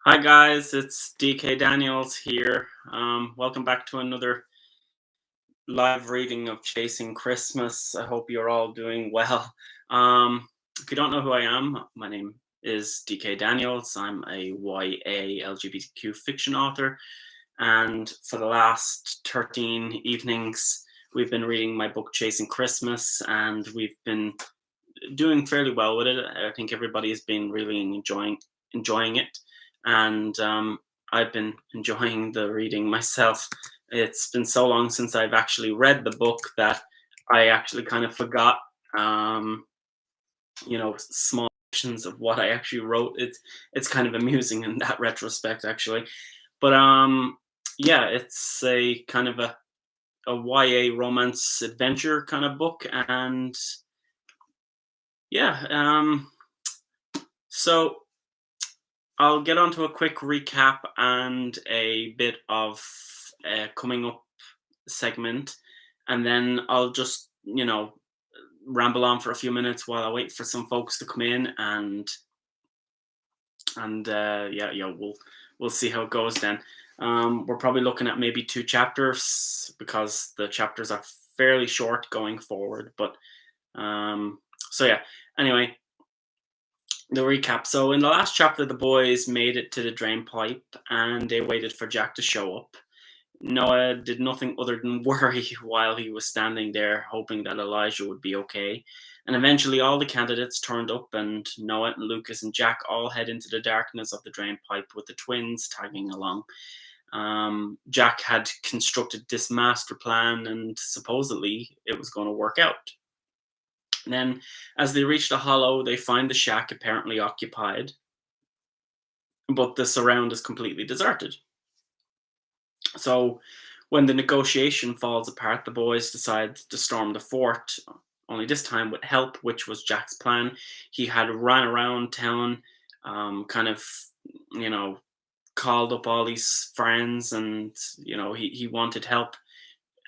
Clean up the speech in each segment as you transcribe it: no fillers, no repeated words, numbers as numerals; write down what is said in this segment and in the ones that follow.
Hi guys, it's DK Daniels here. Welcome back to another live reading of Chasing Christmas. I hope you're all doing well. If you don't know who I am, my name is DK Daniels. I'm a YA LGBTQ fiction author, and for the last 13 evenings, we've been reading my book Chasing Christmas, and we've been doing fairly well with it. I think everybody has been really enjoying it, and I've been enjoying the reading myself. It's been so long since I've actually read the book that I actually kind of forgot, um, small sections of what I actually wrote. It's kind of amusing in that retrospect, actually. But yeah, it's a kind of a YA romance adventure kind of book, and yeah. So I'll get on to a quick recap and a bit of a coming up segment, and then I'll just, ramble on for a few minutes while I wait for some folks to come in, and yeah, we'll see how it goes then. We're probably looking at maybe two chapters because the chapters are fairly short going forward, but so yeah. Anyway, the recap. So in the last chapter, the boys made it to the drain pipe and they waited for Jack to show up. Noah did nothing other than worry while he was standing there, hoping that Elijah would be okay. And eventually, all the candidates turned up, and Noah and Lucas and Jack all head into the darkness of the drain pipe with the twins tagging along. Jack had constructed this master plan, and supposedly it was going to work out. Then, as they reach the hollow, they find the shack apparently occupied, but the surround is completely deserted. So, when the negotiation falls apart, the boys decide to storm the fort, only this time with help, which was Jack's plan. He had ran around town, kind of, you know, called up all these friends, and, he wanted help.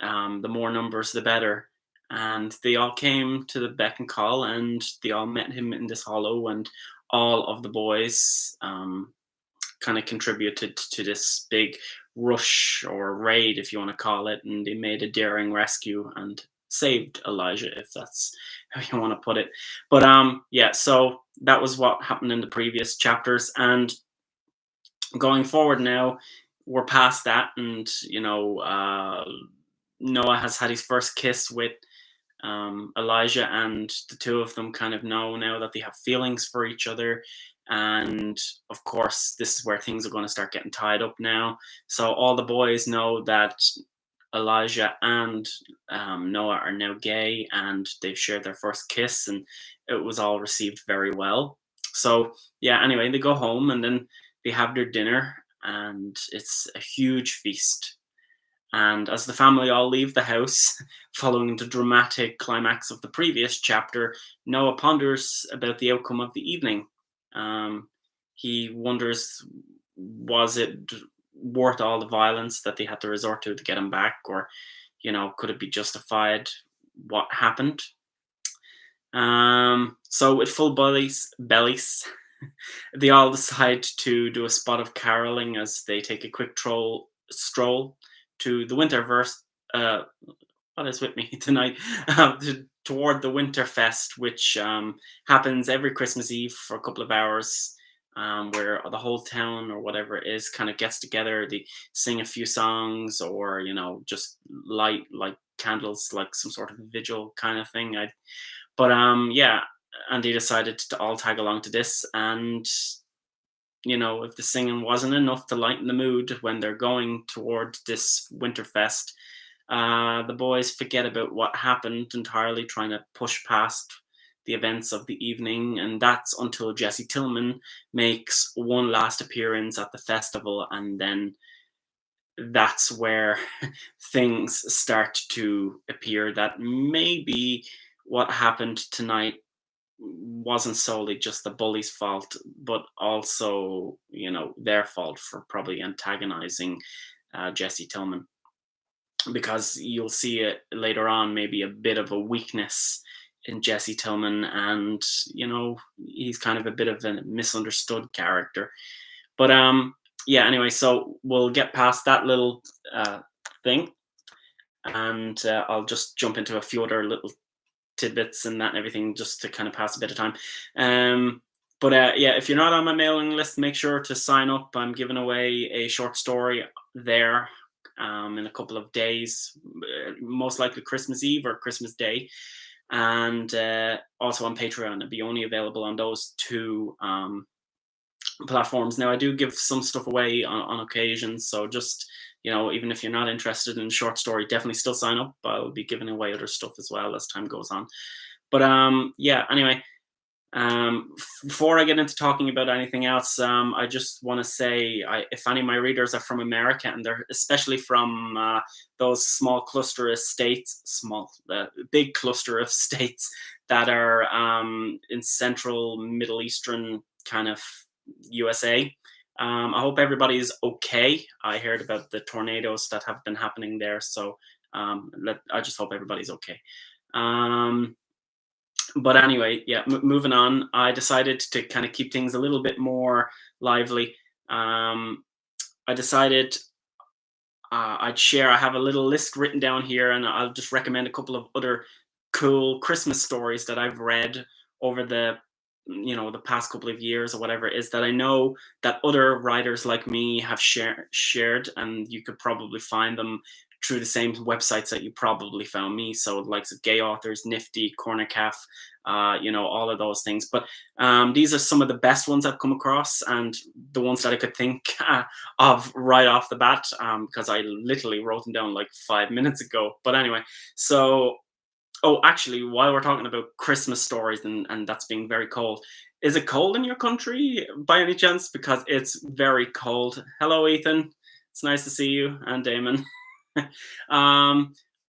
The more numbers, the better. And they all came to the beck and call, and they all met him in this hollow, and all of the boys kind of contributed to this big rush or raid, if you want to call it, and they made a daring rescue and saved Elijah, if that's how you want to put it. But yeah, so that was what happened in the previous chapters, and going forward now, we're past that, and Noah has had his first kiss with Elijah, and the two of them kind of know now that they have feelings for each other. And of course, this is where things are going to start getting tied up now. So all the boys know that Elijah and Noah are now gay, and they've shared their first kiss, and it was all received very well. So yeah, anyway, they go home and then they have their dinner, and it's a huge feast. And as the family all leave the house, following the dramatic climax of the previous chapter, Noah ponders about the outcome of the evening. Um, he wonders, was it worth all the violence that they had to resort to get him back, or, could it be justified what happened? So with full bellies, they all decide to do a spot of caroling as they take a quick stroll to the Winterverse. Uh, what is with me tonight? Toward the Winterfest, which happens every Christmas Eve for a couple of hours, where the whole town or whatever it is kind of gets together. They sing a few songs, or just light like candles, like some sort of vigil kind of thing. But yeah, and they decided to all tag along to this, and if the singing wasn't enough to lighten the mood when they're going toward this Winterfest, the boys forget about what happened entirely, trying to push past the events of the evening, and that's until Jesse Tillman makes one last appearance at the festival, and then that's where things start to appear that maybe what happened tonight wasn't solely just the bully's fault, but also, their fault for probably antagonizing Jesse Tillman. Because you'll see it later on, maybe a bit of a weakness in Jesse Tillman, and he's kind of a bit of a misunderstood character. But yeah. Anyway, so we'll get past that little thing, and I'll just jump into a few other little tidbits and that and everything, just to kind of pass a bit of time. But yeah, if you're not on my mailing list, make sure to sign up. I'm giving away a short story there in a couple of days, most likely Christmas Eve or Christmas Day, and also on Patreon. It'll be only available on those two platforms. Now, I do give some stuff away on occasions, so just, even if you're not interested in short story, definitely still sign up. I'll be giving away other stuff as well as time goes on. But yeah. Anyway, before I get into talking about anything else, I just want to say, if any of my readers are from America, and they're especially from those small cluster of states, big cluster of states that are in central Middle Eastern kind of USA. I hope everybody's okay. I heard about the tornadoes that have been happening there, so I just hope everybody's okay. But anyway, yeah, moving on. I decided to kind of keep things a little bit more lively. I decided I'd share. I have a little list written down here, and I'll just recommend a couple of other cool Christmas stories that I've read over the past couple of years or whatever it is, that I know that other writers like me have shared, and you could probably find them through the same websites that you probably found me. So the likes of Gay Authors, Nifty, Corner Calf, all of those things. But these are some of the best ones I've come across, and the ones that I could think of right off the bat, because I literally wrote them down like 5 minutes ago. But anyway, so, oh, actually, while we're talking about Christmas stories, and that's being very cold, is it cold in your country by any chance? Because it's very cold. Hello, Ethan. It's nice to see you, and Damon.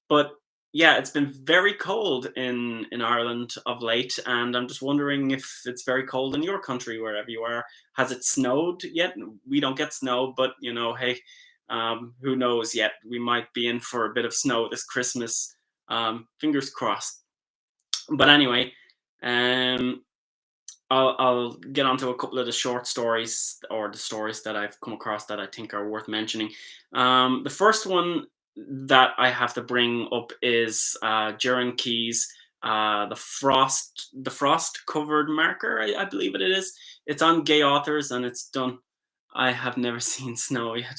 But yeah, it's been very cold in Ireland of late, and I'm just wondering if it's very cold in your country, wherever you are. Has it snowed yet? We don't get snow, but hey, who knows yet? We might be in for a bit of snow this Christmas. Fingers crossed. But anyway, I'll get onto a couple of the short stories, or the stories that I've come across that I think are worth mentioning. The first one that I have to bring up is Jaron Key's the frost covered marker. I believe it is. It's on Gay Authors, and it's done. I have never seen snow yet.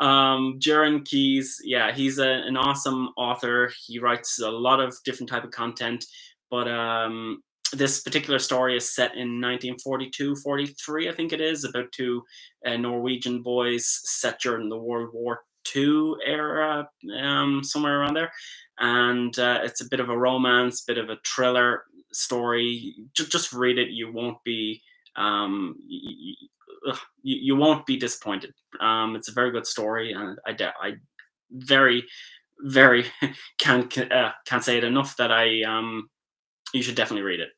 Jaron Keys, yeah, he's an awesome author. He writes a lot of different type of content, but this particular story is set in 1942-43, I think it is, about two Norwegian boys set during the World War II era, somewhere around there. And it's a bit of a romance, bit of a thriller story. Just read it. You won't be you won't be disappointed. It's a very good story, and I very, very can't say it enough that you should definitely read it.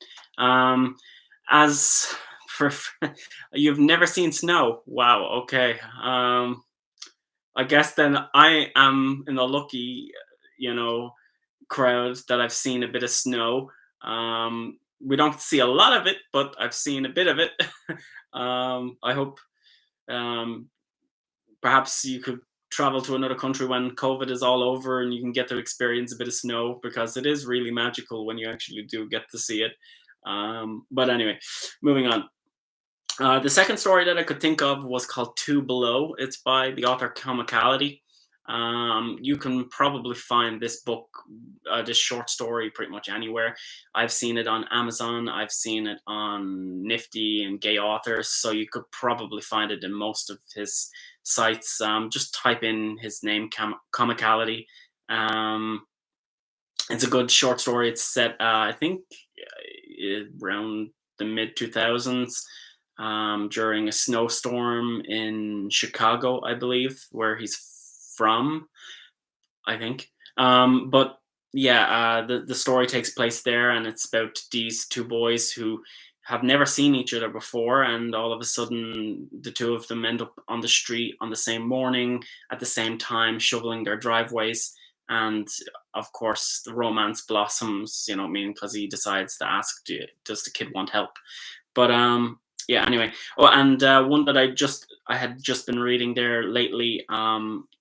As for you've never seen snow, wow, okay. I guess then I am in the lucky, crowd that I've seen a bit of snow. We don't see a lot of it, but I've seen a bit of it. I hope um, perhaps you could travel to another country when COVID is all over, and you can get to experience a bit of snow, because it is really magical when you actually do get to see it. But anyway, moving on. The second story that I could think of was called Two Below. It's by the author Comicality. You can probably find this book, this short story, pretty much anywhere. I've seen it on Amazon. I've seen it on Nifty and Gay Authors. So you could probably find it in most of his sites. Just type in his name, Comicality. It's a good short story. It's set, I think, around the mid 2000s. During a snowstorm in Chicago, I believe, where he's from, I think. But yeah, the story takes place there, and it's about these two boys who have never seen each other before, and all of a sudden, the two of them end up on the street on the same morning at the same time, shoveling their driveways. And of course, the romance blossoms. Because he decides to ask, "Does the kid want help?" But Yeah, anyway. Oh, and one that I had just been reading there lately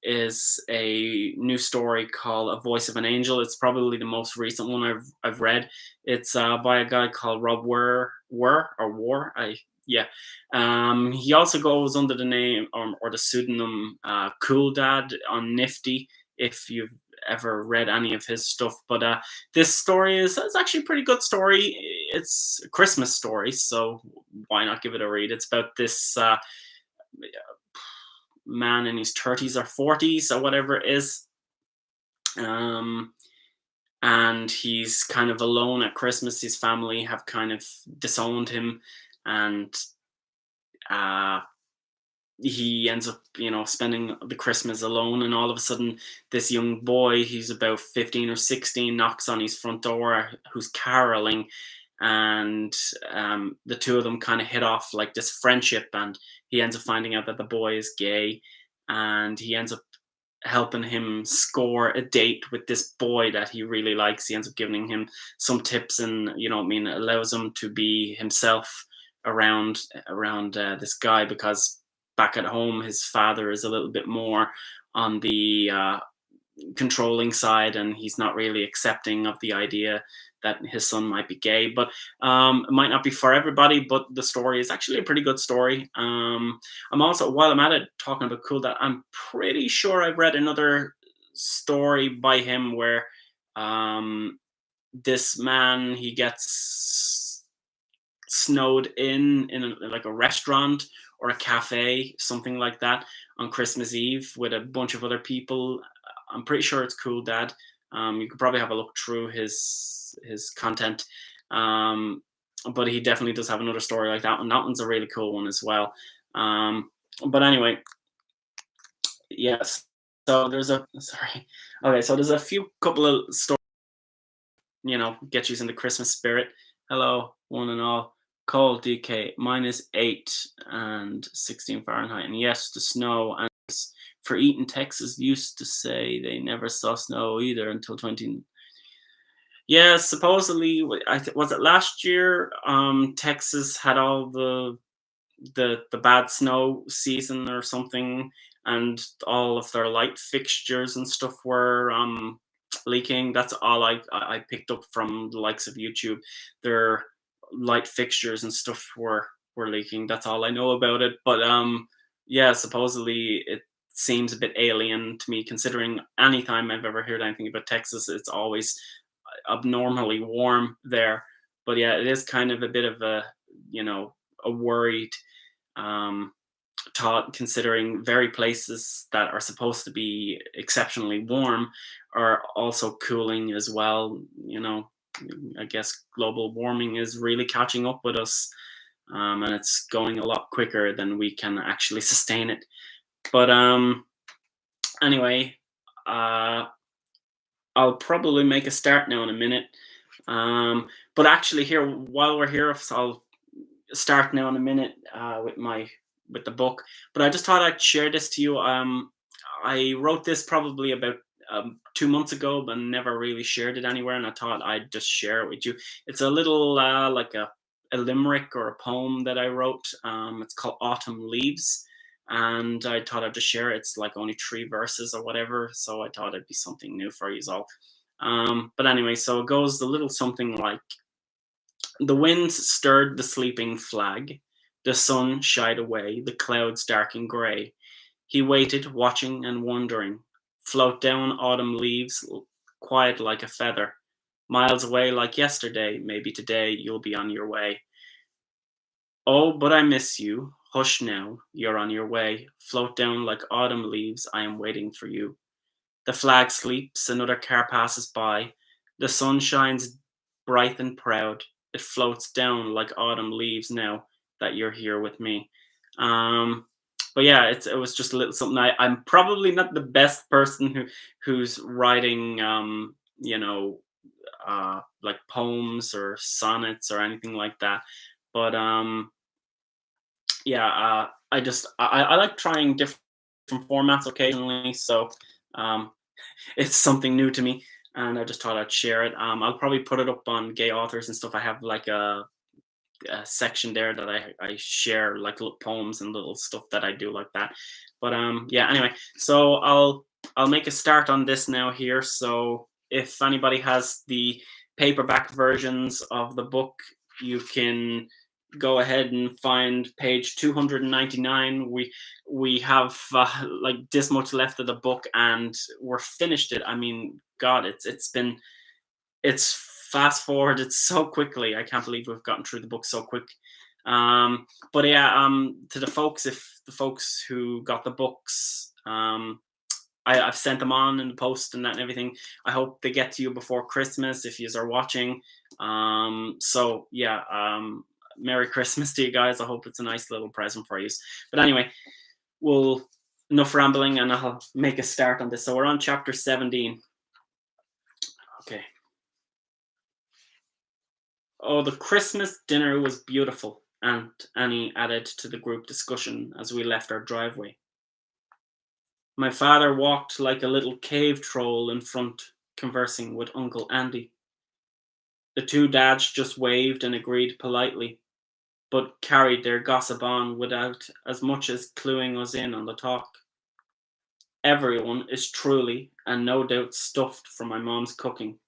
is a new story called A Voice of an Angel. It's probably the most recent one I've read. It's by a guy called Rob War. I Yeah. He also goes under the name or the pseudonym Cool Dad on Nifty, if you've ever read any of his stuff. But this story is it's actually a pretty good story. It's a Christmas story, so why not give it a read? It's about this man in his 30s or 40s or whatever it is. Um, and he's kind of alone at Christmas. His family have kind of disowned him, and uh, he ends up, spending the Christmas alone. And all of a sudden, this young boy, he's about 15 or 16, knocks on his front door, who's caroling. And the two of them kind of hit off like this friendship. And he ends up finding out that the boy is gay. And he ends up helping him score a date with this boy that he really likes. He ends up giving him some tips, and allows him to be himself around this guy, because back at home his father is a little bit more on the controlling side, and he's not really accepting of the idea that his son might be gay. But it might not be for everybody, but the story is actually a pretty good story. I'm also, while I'm at it, talking about Cool Dad, I'm pretty sure I've read another story by him where this man, he gets snowed like a restaurant or a cafe, something like that, on Christmas Eve with a bunch of other people. I'm pretty sure it's Cool Dad. You could probably have a look through his content, um, but he definitely does have another story like that one. That one's a really cool one as well. But anyway, yes. So there's a sorry. Okay, so there's a few couple of stories, get you in the Christmas spirit. Hello, one and all. Cold DK, -8 and 16 Fahrenheit. And yes, the snow. And for Eaton, Texas used to say they never saw snow either until 20. Yeah, supposedly, was it last year? Texas had all the bad snow season or something, and all of their light fixtures and stuff were leaking. That's all I picked up from the likes of YouTube. Their light fixtures and stuff were leaking. That's all I know about it. But yeah, supposedly it seems a bit alien to me, considering anytime I've ever heard anything about Texas, it's always abnormally warm there. But yeah, it is kind of a bit of a worried um, thought, considering very places that are supposed to be exceptionally warm are also cooling as well. I guess global warming is really catching up with us, and it's going a lot quicker than we can actually sustain it. But anyway, uh, I'll probably make a start now in a minute. But actually, here, while we're here, I'll start now in a minute with the book. But I just thought I'd share this to you. I wrote this probably about 2 months ago, but never really shared it anywhere, and I thought I'd just share it with you. It's a little like a limerick or a poem that I wrote. It's called Autumn Leaves, and I thought I'd just share it. It's like only 3 verses or whatever, so I thought it'd be something new for you all. But anyway, so it goes a little something like: the wind stirred the sleeping flag, the sun shied away, the clouds dark and grey. He waited, watching and wondering. Float down autumn leaves, quiet like a feather. Miles away like yesterday, maybe today you'll be on your way. Oh, but I miss you. Hush now, you're on your way. Float down like autumn leaves, I am waiting for you. The flag sleeps, another car passes by. The sun shines bright and proud. It floats down like autumn leaves now that you're here with me. But yeah, it was just a little something. I'm probably not the best person who's writing, like poems or sonnets or anything like that. But yeah, I like trying different formats occasionally. So um, it's something new to me, and I just thought I'd share it. I'll probably put it up on gay authors and stuff. I have like section there that I share like little poems and little stuff that I do like that. But yeah, anyway, so I'll make a start on this now here. So if anybody has the paperback versions of the book, you can go ahead and find page 299. We have like this much left of the book, and we're finished it. I mean, God, it's fast forwarded so quickly. I can't believe we've gotten through the book so quick. But yeah, to the folks, if the folks who got the books, I've sent them on in the post and that and everything. I hope they get to you before Christmas if you are watching. So yeah, Merry Christmas to you guys. I hope it's a nice little present for you. But anyway, we'll enough rambling, and I'll make a start on this. So we're on chapter 17. Okay. Oh, the Christmas dinner was beautiful, Aunt Annie added to the group discussion as we left our driveway. My father walked like a little cave troll in front, conversing with Uncle Andy. The two dads just waved and agreed politely, but carried their gossip on without as much as cluing us in on the talk. Everyone is truly and no doubt stuffed for my mom's cooking.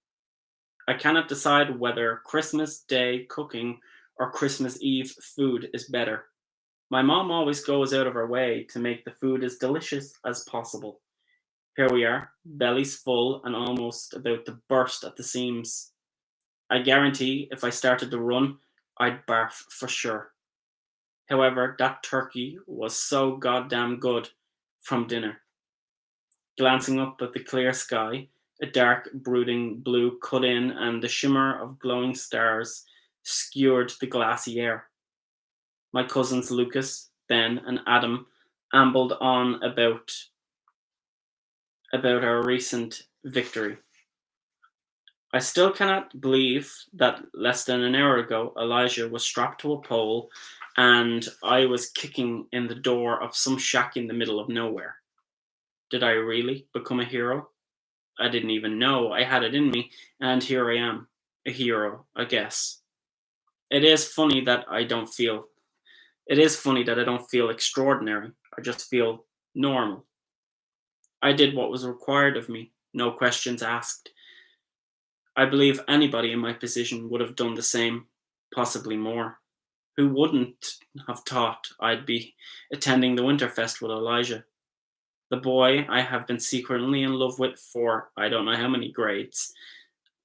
I cannot decide whether Christmas Day cooking or Christmas Eve food is better. My mom always goes out of her way to make the food as delicious as possible. Here we are, bellies full and almost about to burst at the seams. I guarantee if I started to run, I'd barf for sure. However, that turkey was so goddamn good from dinner. Glancing up at the clear sky, a dark, brooding blue cut in, and the shimmer of glowing stars skewered the glassy air. My cousins Lucas, Ben, and Adam ambled on about our recent victory. I still cannot believe that less than an hour ago Elijah was strapped to a pole and I was kicking in the door of some shack in the middle of nowhere. Did I really become a hero? I didn't even know I had it in me, and here I am, a hero, I guess. It is funny that I don't feel extraordinary. I just feel normal. I did what was required of me, no questions asked. I believe anybody in my position would have done the same, possibly more. Who wouldn't have thought I'd be attending the Winterfest with Elijah? The boy I have been secretly in love with for I don't know how many grades.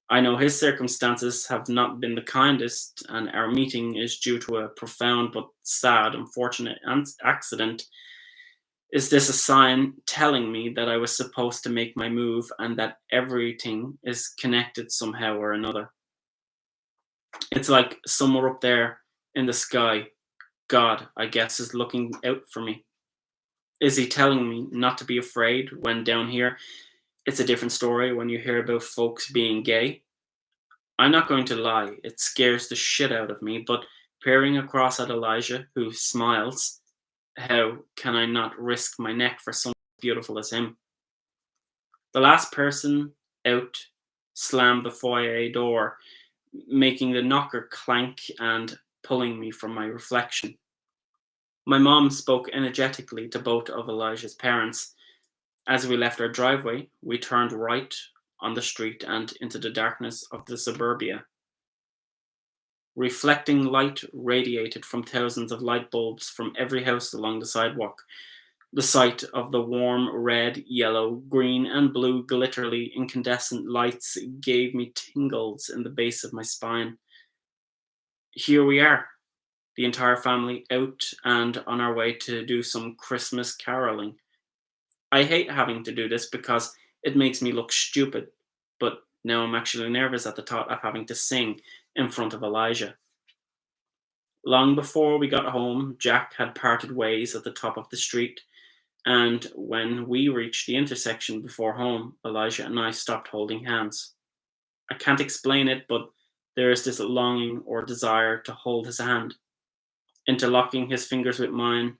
I know his circumstances have not been the kindest, and our meeting is due to a profound but sad, unfortunate accident. Is this a sign telling me that I was supposed to make my move and that everything is connected somehow or another? It's like somewhere up there in the sky, God, I guess, is looking out for me. Is he telling me not to be afraid when down here it's a different story when you hear about folks being gay? I'm not going to lie, it scares the shit out of me, but peering across at Elijah, who smiles, how can I not risk my neck for someone as beautiful as him? The last person out slammed the foyer door, making the knocker clank and pulling me from my reflection. My mom spoke energetically to both of Elijah's parents. As we left our driveway, we turned right on the street and into the darkness of the suburbia. Reflecting light radiated from thousands of light bulbs from every house along the sidewalk. The sight of the warm red, yellow, green, and blue glitterly incandescent lights gave me tingles in the base of my spine. Here we are, the entire family out and on our way to do some Christmas caroling. I hate having to do this because it makes me look stupid, but now I'm actually nervous at the thought of having to sing in front of Elijah. Long before we got home, Jack had parted ways at the top of the street, and when we reached the intersection before home, Elijah and I stopped holding hands. I can't explain it, but there is this longing or desire to hold his hand. Interlocking his fingers with mine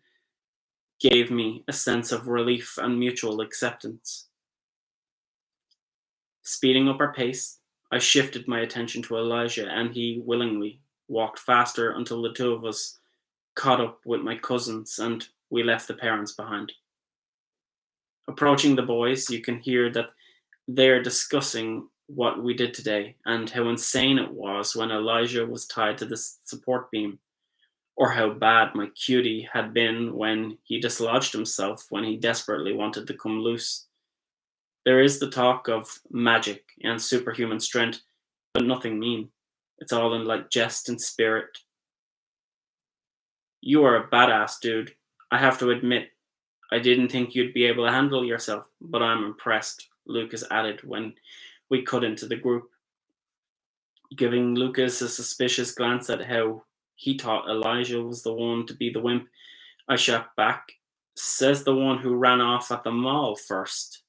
gave me a sense of relief and mutual acceptance. Speeding up our pace, I shifted my attention to Elijah, and he willingly walked faster until the two of us caught up with my cousins and we left the parents behind. Approaching the boys, you can hear that they're discussing what we did today and how insane it was when Elijah was tied to the support beam, or how bad my cutie had been when he dislodged himself when he desperately wanted to come loose. There is the talk of magic and superhuman strength, but nothing mean. It's all in like jest and spirit. You are a badass, dude. I have to admit, I didn't think you'd be able to handle yourself, but I'm impressed, Lucas added when we cut into the group. Giving Lucas a suspicious glance at how he thought Elijah was the one to be the wimp, I shot back. Says the one who ran off at the mall first.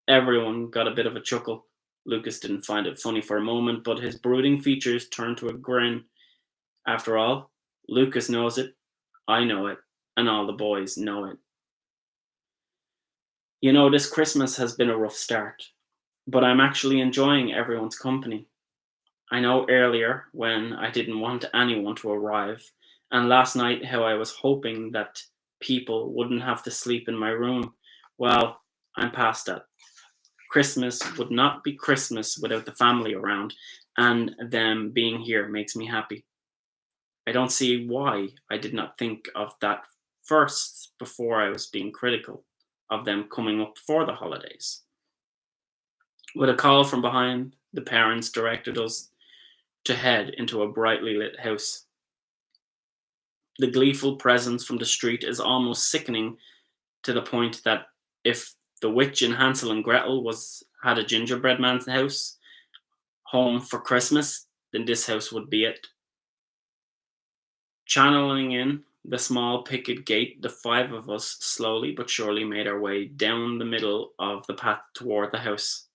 Everyone got a bit of a chuckle. Lucas didn't find it funny for a moment, but his brooding features turned to a grin. After all, Lucas knows it, I know it, and all the boys know it. You know, this Christmas has been a rough start, but I'm actually enjoying everyone's company. I know earlier when I didn't want anyone to arrive, and last night how I was hoping that people wouldn't have to sleep in my room. Well, I'm past that. Christmas would not be Christmas without the family around, and them being here makes me happy. I don't see why I did not think of that first before I was being critical of them coming up for the holidays. With a call from behind, the parents directed us to head into a brightly lit house. The gleeful presence from the street is almost sickening, to the point that if the witch in Hansel and Gretel was had a gingerbread man's house home for Christmas, then this house would be it. Channeling in the small picket gate, the five of us slowly but surely made our way down the middle of the path toward the house.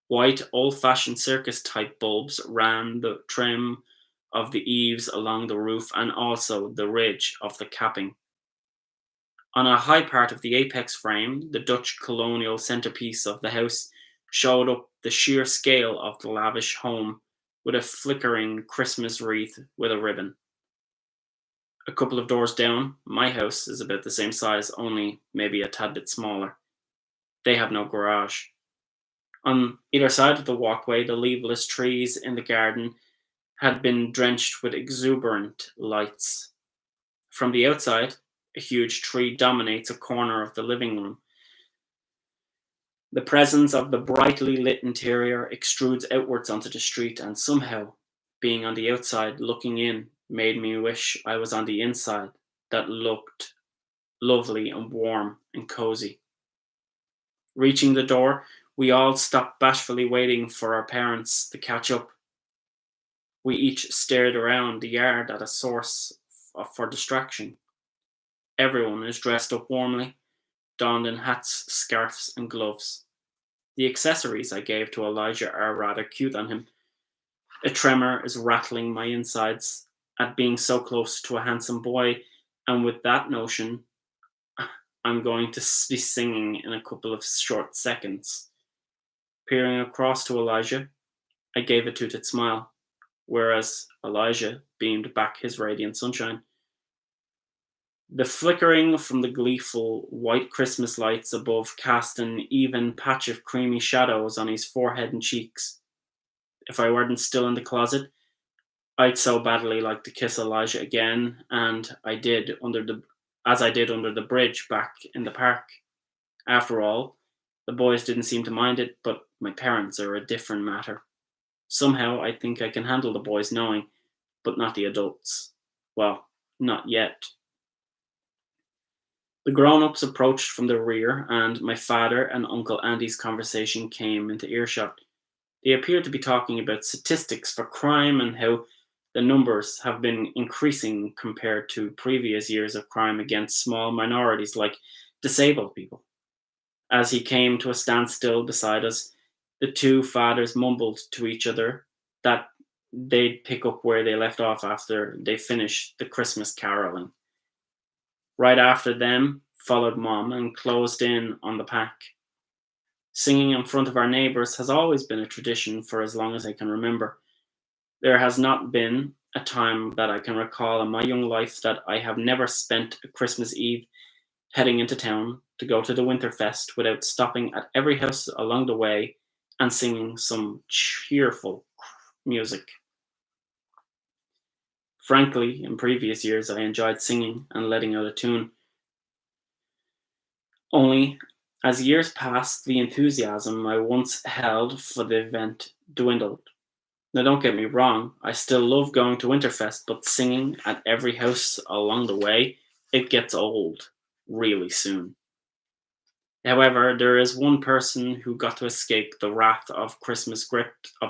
White, old-fashioned circus-type bulbs ran the trim of the eaves along the roof and also the ridge of the capping. On a high part of the apex frame, the Dutch colonial centerpiece of the house showed up the sheer scale of the lavish home with a flickering Christmas wreath with a ribbon. A couple of doors down, my house is about the same size, only maybe a tad bit smaller. They have no garage. On either side of the walkway, the leafless trees in the garden had been drenched with exuberant lights. From the outside, a huge tree dominates a corner of the living room. The presence of the brightly lit interior extrudes outwards onto the street, and somehow, being on the outside looking in made me wish I was on the inside, that looked lovely and warm and cozy. Reaching the door, we all stopped bashfully waiting for our parents to catch up. We each stared around the yard at a source for distraction. Everyone is dressed up warmly, donned in hats, scarves, and gloves. The accessories I gave to Elijah are rather cute on him. A tremor is rattling my insides at being so close to a handsome boy, and with that notion, I'm going to be singing in a couple of short seconds. Peering across to Elijah, I gave a tooted smile, whereas Elijah beamed back his radiant sunshine. The flickering from the gleeful white Christmas lights above cast an even patch of creamy shadows on his forehead and cheeks. If I weren't still in the closet, I'd so badly like to kiss Elijah again, and I did under the bridge back in the park. After all, the boys didn't seem to mind it, but my parents are a different matter. Somehow I think I can handle the boys knowing, but not the adults. Well, not yet. The grown-ups approached from the rear, and my father and Uncle Andy's conversation came into earshot. They appeared to be talking about statistics for crime and how the numbers have been increasing compared to previous years of crime against small minorities like disabled people. As he came to a standstill beside us, the two fathers mumbled to each other that they'd pick up where they left off after they finished the Christmas caroling. Right after them followed Mom and closed in on the pack. Singing in front of our neighbours has always been a tradition for as long as I can remember. There has not been a time that I can recall in my young life that I have never spent a Christmas Eve heading into town to go to the Winterfest without stopping at every house along the way and singing some cheerful music. Frankly, in previous years, I enjoyed singing and letting out a tune. Only, as years passed, the enthusiasm I once held for the event dwindled. Now, don't get me wrong, I still love going to Winterfest, but singing at every house along the way, it gets old really soon. However, there is one person who got to escape the wrath of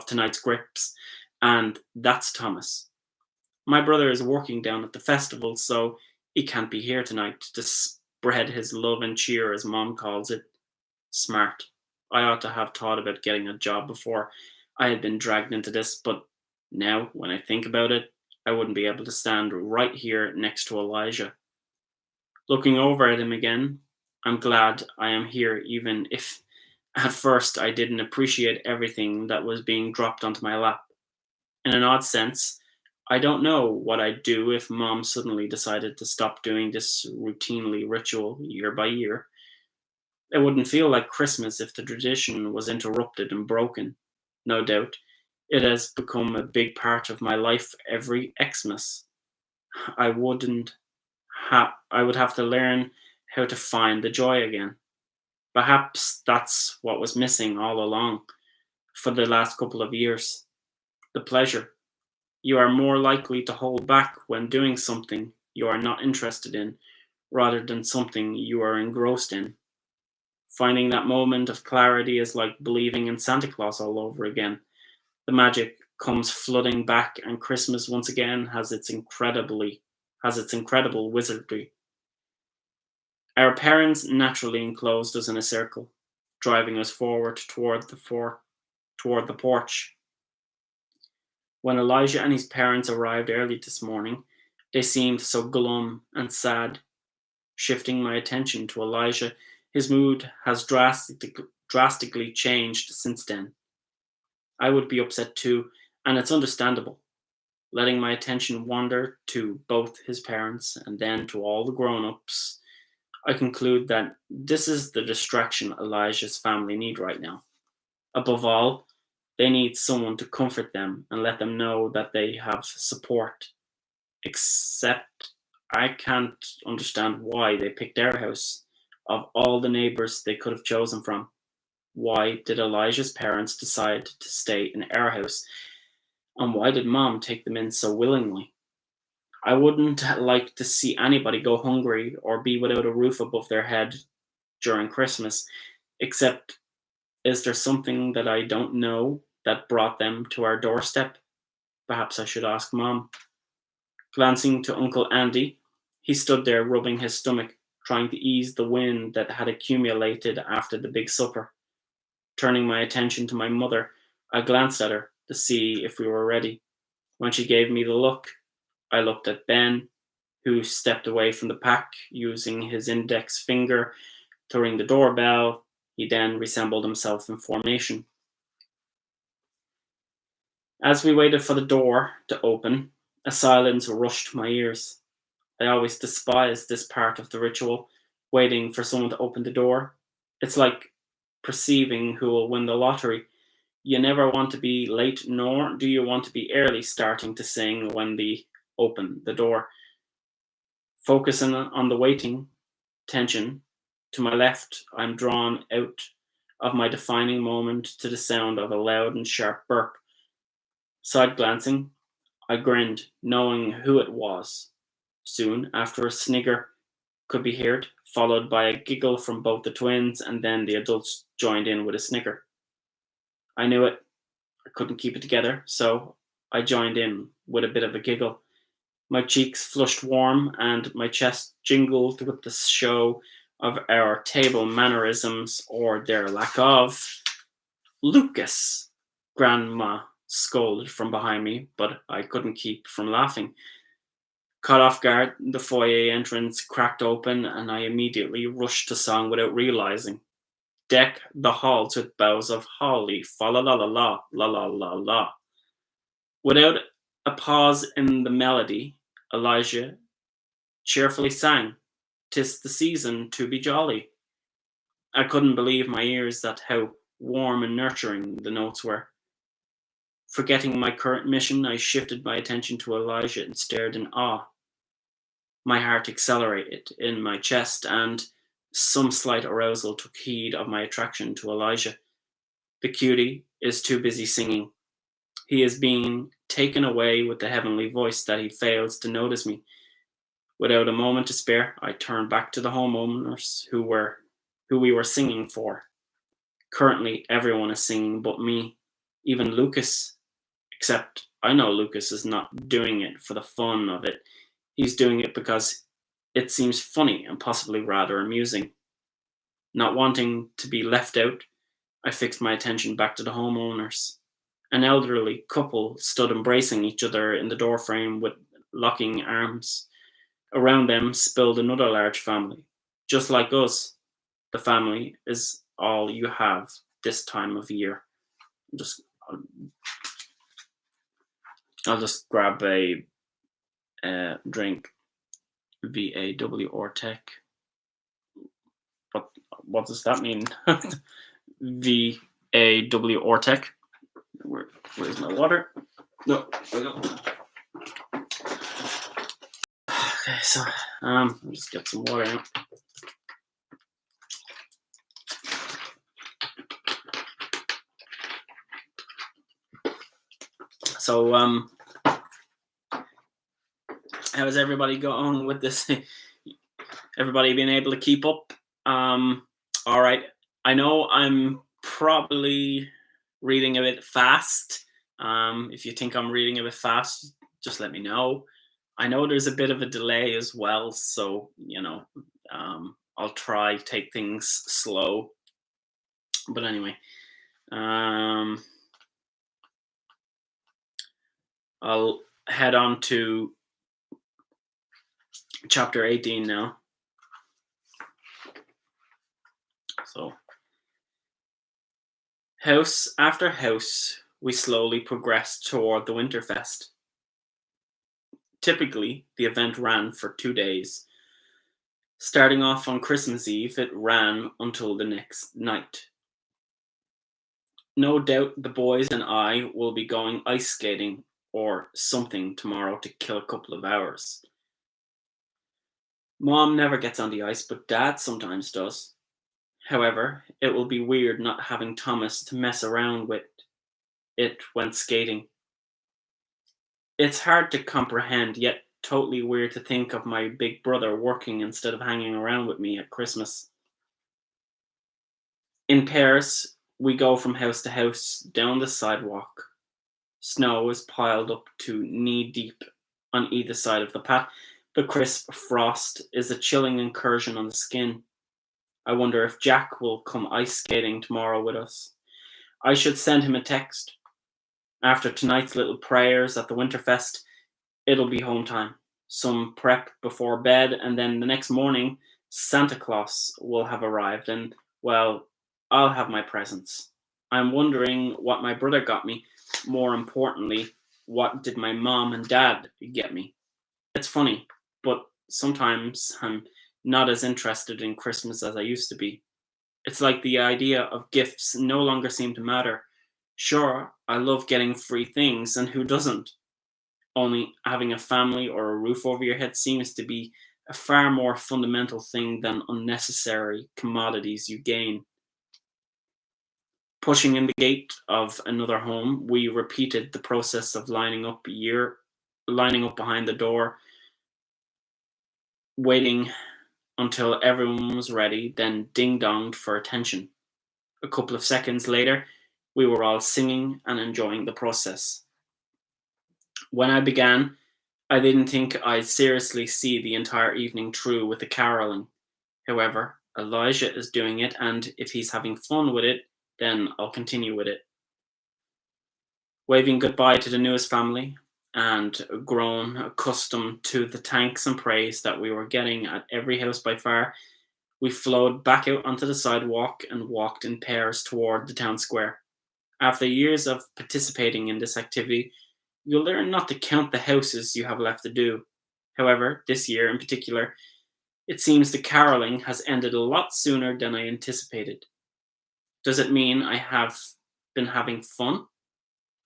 tonight's grips, and that's Thomas. My brother is working down at the festival, so he can't be here tonight to spread his love and cheer, as Mom calls it. Smart. I ought to have thought about getting a job before I had been dragged into this, but now, when I think about it, I wouldn't be able to stand right here next to Elijah. Looking over at him again, I'm glad I am here, even if at first I didn't appreciate everything that was being dropped onto my lap. In an odd sense, I don't know what I'd do if Mom suddenly decided to stop doing this routinely ritual year by year. It wouldn't feel like Christmas if the tradition was interrupted and broken. No doubt, it has become a big part of my life every Xmas. I wouldn't I would have to learn how to find the joy again. Perhaps that's what was missing all along for the last couple of years. The pleasure. You are more likely to hold back when doing something you are not interested in rather than something you are engrossed in. Finding that moment of clarity is like believing in Santa Claus all over again. The magic comes flooding back, and Christmas once again has its incredible wizardry. Our parents naturally enclosed us in a circle, driving us forward toward the porch. When Elijah and his parents arrived early this morning, they seemed so glum and sad. Shifting my attention to Elijah, his mood has drastically changed since then. I would be upset too, and it's understandable. Letting my attention wander to both his parents and then to all the grown ups, I conclude that this is the distraction Elijah's family need right now. Above all, they need someone to comfort them and let them know that they have support. Except I can't understand why they picked our house of all the neighbors they could have chosen from. Why did Elijah's parents decide to stay in our house? And why did Mom take them in so willingly? I wouldn't like to see anybody go hungry or be without a roof above their head during Christmas, except is there something that I don't know that brought them to our doorstep? Perhaps I should ask Mom. Glancing to Uncle Andy, he stood there rubbing his stomach, trying to ease the wind that had accumulated after the big supper. Turning my attention to my mother, I glanced at her to see if we were ready. When she gave me the look, I looked at Ben, who stepped away from the pack, using his index finger to ring the doorbell. He then reassembled himself in formation. As we waited for the door to open, a silence rushed my ears. I always despised this part of the ritual, waiting for someone to open the door. It's like perceiving who will win the lottery. You never want to be late, nor do you want to be early starting to sing when they open the door. Focusing on the waiting tension, to my left, I'm drawn out of my defining moment to the sound of a loud and sharp burp. Side glancing, I grinned, knowing who it was. Soon after, a snigger could be heard, followed by a giggle from both the twins, and then the adults joined in with a snicker. I knew it. I couldn't keep it together, so I joined in with a bit of a giggle. My cheeks flushed warm, and my chest jingled with the show of our table mannerisms, or their lack of. Lucas! Grandma scolded from behind me, but I couldn't keep from laughing. Caught off guard, the foyer entrance cracked open, and I immediately rushed to song without realizing. Deck the halls with boughs of holly, fa la la la la, la la la la. Without a pause in the melody, Elijah cheerfully sang, "'Tis the season to be jolly." I couldn't believe my ears at how warm and nurturing the notes were. Forgetting my current mission, I shifted my attention to Elijah and stared in awe. My heart accelerated in my chest, and some slight arousal took heed of my attraction to Elijah. The cutie is too busy singing. He is being taken away with the heavenly voice that he fails to notice me. Without a moment to spare, I turned back to the homeowners who we were singing for. Currently, everyone is singing but me, even Lucas. Except I know Lucas is not doing it for the fun of it. He's doing it because it seems funny and possibly rather amusing. Not wanting to be left out, I fixed my attention back to the homeowners. An elderly couple stood embracing each other in the doorframe with locking arms. Around them spilled another large family. Just like us, the family is all you have this time of year. Just, I'll just grab a drink. VAW or tech. What does that mean? VAW or tech. Where's my water? No, I don't. Okay, so I'll just get some water out. So how is everybody going with this? Everybody being able to keep up? All right. I know I'm probably reading a bit fast. If you think I'm reading a bit fast, just let me know. I know there's a bit of a delay as well, so I'll try take things slow. But anyway, I'll head on to chapter 18 now. So, house after house, we slowly progressed toward the Winterfest. Typically, the event ran for 2 days. Starting off on Christmas Eve, it ran until the next night. No doubt the boys and I will be going ice skating or something tomorrow to kill a couple of hours. Mom never gets on the ice, but Dad sometimes does. However, it will be weird not having Thomas to mess around with it when skating. It's hard to comprehend, yet totally weird to think of my big brother working instead of hanging around with me at Christmas. In pairs, we go from house to house down the sidewalk. Snow is piled up to knee deep on either side of the path. The crisp frost is a chilling incursion on the skin. I wonder if Jack will come ice skating tomorrow with us. I should send him a text. After tonight's little prayers at the Winterfest, it'll be home time. Some prep before bed, and then the next morning, Santa Claus will have arrived, and, well, I'll have my presents. I'm wondering what my brother got me. More importantly, what did my mom and dad get me? It's funny, but sometimes I'm not as interested in Christmas as I used to be. It's like the idea of gifts no longer seem to matter. Sure, I love getting free things, and who doesn't? Only having a family or a roof over your head seems to be a far more fundamental thing than unnecessary commodities you gain. Pushing in the gate of another home, we repeated the process of lining up behind the door, waiting until everyone was ready, then ding-donged for attention. A couple of seconds later, we were all singing and enjoying the process. When I began, I didn't think I'd seriously see the entire evening through with the caroling. However, Elijah is doing it, and if he's having fun with it, then I'll continue with it. Waving goodbye to the newest family, and grown accustomed to the thanks and praise that we were getting at every house by far, we flowed back out onto the sidewalk and walked in pairs toward the town square. After years of participating in this activity, You'll learn not to count the houses you have left to do. However, this year in particular, it seems the caroling has ended a lot sooner than I anticipated. Does it mean I have been having fun?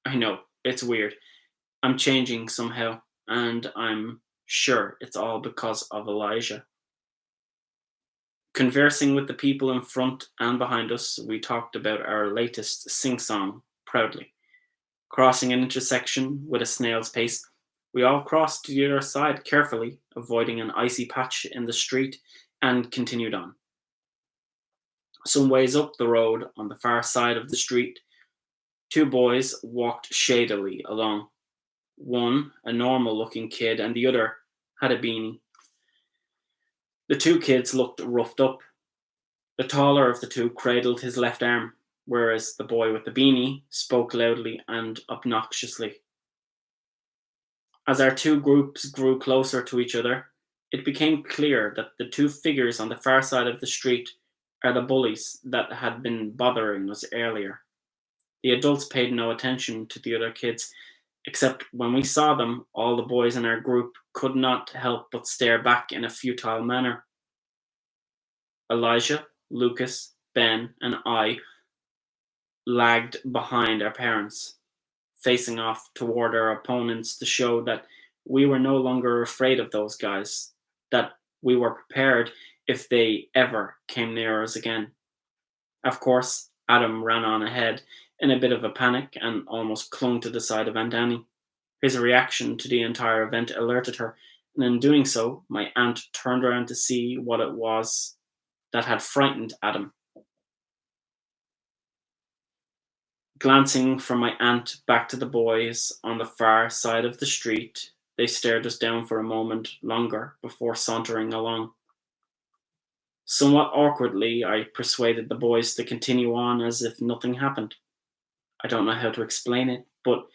I know, it's weird. I'm changing somehow, and I'm sure it's all because of Elijah. Conversing with the people in front and behind us, we talked about our latest sing song proudly. Crossing an intersection with a snail's pace, we all crossed to the other side carefully, avoiding an icy patch in the street, and continued on. Some ways up the road, on the far side of the street, two boys walked shadily along. One, a normal looking kid, and the other had a beanie. The two kids looked roughed up. The taller of the two cradled his left arm, whereas the boy with the beanie spoke loudly and obnoxiously. As our two groups grew closer to each other, it became clear that the two figures on the far side of the street are the bullies that had been bothering us earlier. The adults paid no attention to the other kids, except when we saw them, all the boys in our group could not help but stare back in a futile manner. Elijah, Lucas, Ben, and I lagged behind our parents, facing off toward our opponents to show that we were no longer afraid of those guys, that we were prepared if they ever came near us again. Of course, Adam ran on ahead in a bit of a panic and almost clung to the side of Aunt Annie. His reaction to the entire event alerted her, and in doing so, my aunt turned around to see what it was that had frightened Adam. Glancing from my aunt back to the boys on the far side of the street, they stared us down for a moment longer before sauntering along. Somewhat awkwardly, I persuaded the boys to continue on as if nothing happened. I don't know how to explain it, but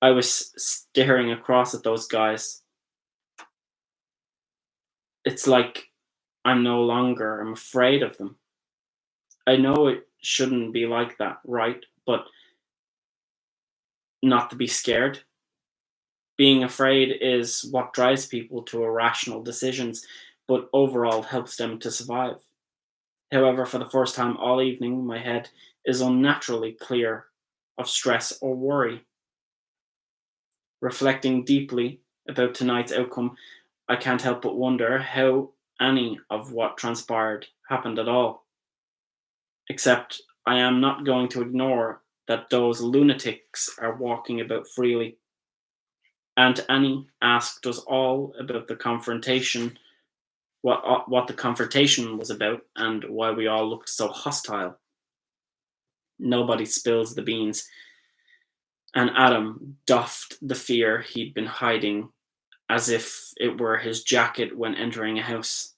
I was staring across at those guys. It's like I'm afraid of them. I know it shouldn't be like that, right? But not to be scared. Being afraid is what drives people to irrational decisions, but overall helps them to survive. However, for the first time all evening, my head is unnaturally clear of stress or worry. Reflecting deeply about tonight's outcome, I can't help but wonder how any of what transpired happened at all. Except I am not going to ignore that those lunatics are walking about freely. Aunt Annie asked us all about the confrontation, what the confrontation was about, and why we all looked so hostile. Nobody spills the beans, and Adam doffed the fear he'd been hiding as if it were his jacket when entering a house.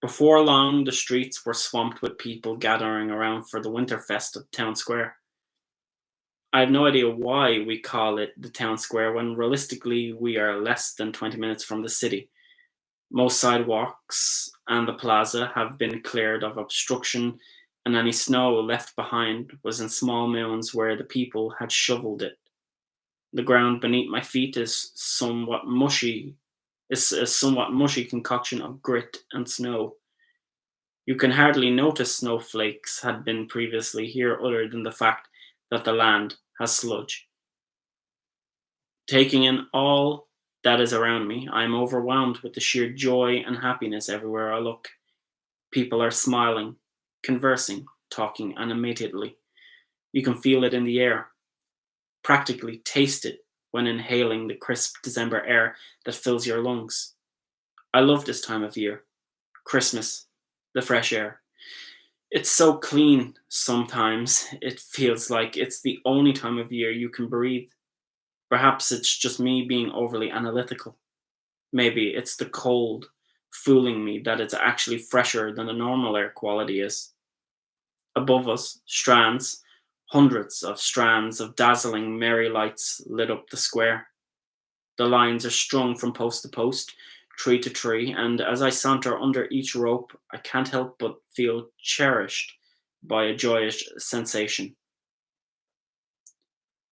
Before long, the streets were swamped with people gathering around for the Winterfest at Town Square. I have no idea why we call it the Town Square when realistically we are less than 20 minutes from the city. Most sidewalks and the plaza have been cleared of obstruction, and any snow left behind was in small mounds where the people had shoveled it. The ground beneath my feet is a somewhat mushy concoction of grit and snow. You can hardly notice snowflakes had been previously here other than the fact that the land has sludge. Taking in all that is around me, I am overwhelmed with the sheer joy and happiness everywhere I look. People are smiling, conversing, talking animatedly. You can feel it in the air, practically taste it when inhaling the crisp December air that fills your lungs. I love this time of year. Christmas, the fresh air. It's so clean sometimes, it feels like it's the only time of year you can breathe. Perhaps it's just me being overly analytical. Maybe it's the cold fooling me that it's actually fresher than the normal air quality is. Above us, hundreds of strands of dazzling merry lights lit up the square. The lines are strung from post to post, tree to tree, and as I saunter under each rope, I can't help but feel cherished by a joyous sensation.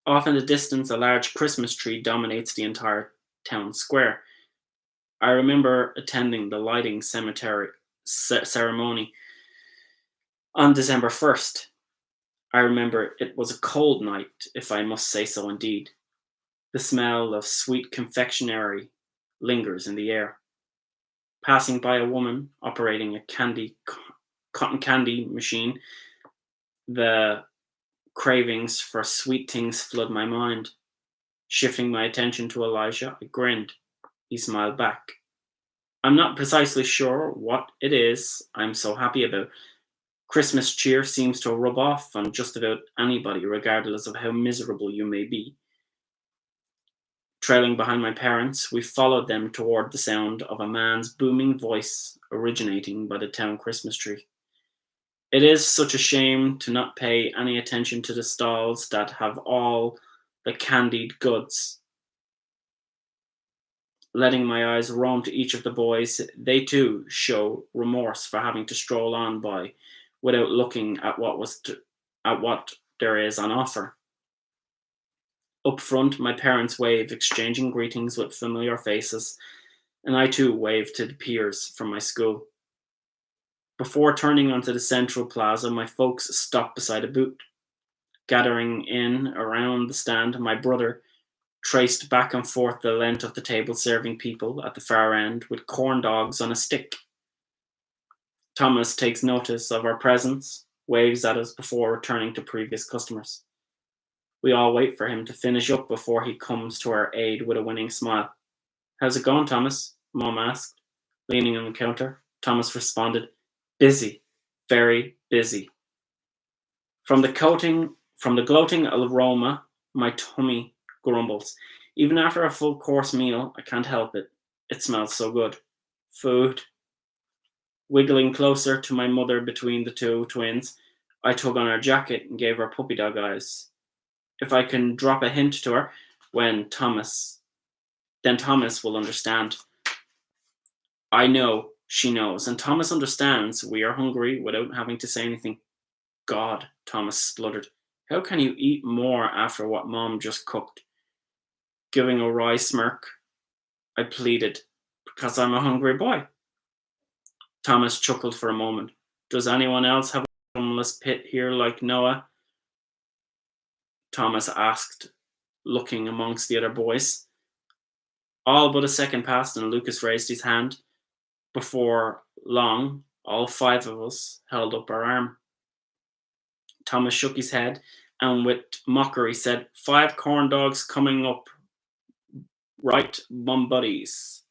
Off in the distance, a large Christmas tree dominates the entire town square. I remember attending the lighting cemetery ceremony on December 1st. I remember it was a cold night, if I must say so indeed. The smell of sweet confectionery lingers in the air. Passing by a woman operating a cotton candy machine, the cravings for sweet things flood my mind. Shifting my attention to Elijah, I grinned. He smiled back. I'm not precisely sure what it is I'm so happy about. Christmas cheer seems to rub off on just about anybody, regardless of how miserable you may be. Trailing behind my parents, we followed them toward the sound of a man's booming voice originating by the town Christmas tree. It is such a shame to not pay any attention to the stalls that have all the candied goods. Letting my eyes roam to each of the boys, they too show remorse for having to stroll on by without looking at what there is on offer. Up front, my parents wave, exchanging greetings with familiar faces, and I too wave to the peers from my school. Before turning onto the central plaza, my folks stop beside a booth. Gathering in around the stand, my brother traced back and forth the length of the table, serving people at the far end with corn dogs on a stick. Thomas takes notice of our presence, waves at us before returning to previous customers. We all wait for him to finish up before he comes to our aid with a winning smile. How's it going, Thomas? Mom asked, leaning on the counter. Thomas responded, busy, very busy. From the gloating aroma, my tummy grumbles. Even after a full course meal, I can't help it. It smells so good. Food. Wiggling closer to my mother between the two twins, I tug on her jacket and gave her puppy dog eyes. If I can drop a hint to her, then Thomas will understand. I know she knows, and Thomas understands we are hungry without having to say anything. God, Thomas spluttered. How can you eat more after what Mom just cooked? Giving a wry smirk, I pleaded, because I'm a hungry boy. Thomas chuckled for a moment. Does anyone else have a bottomless pit here like Noah? Thomas asked, looking amongst the other boys. All but a second passed and Lucas raised his hand. Before long, all five of us held up our arm. Thomas shook his head and with mockery said, 5 corn dogs coming up. Right, bum buddies.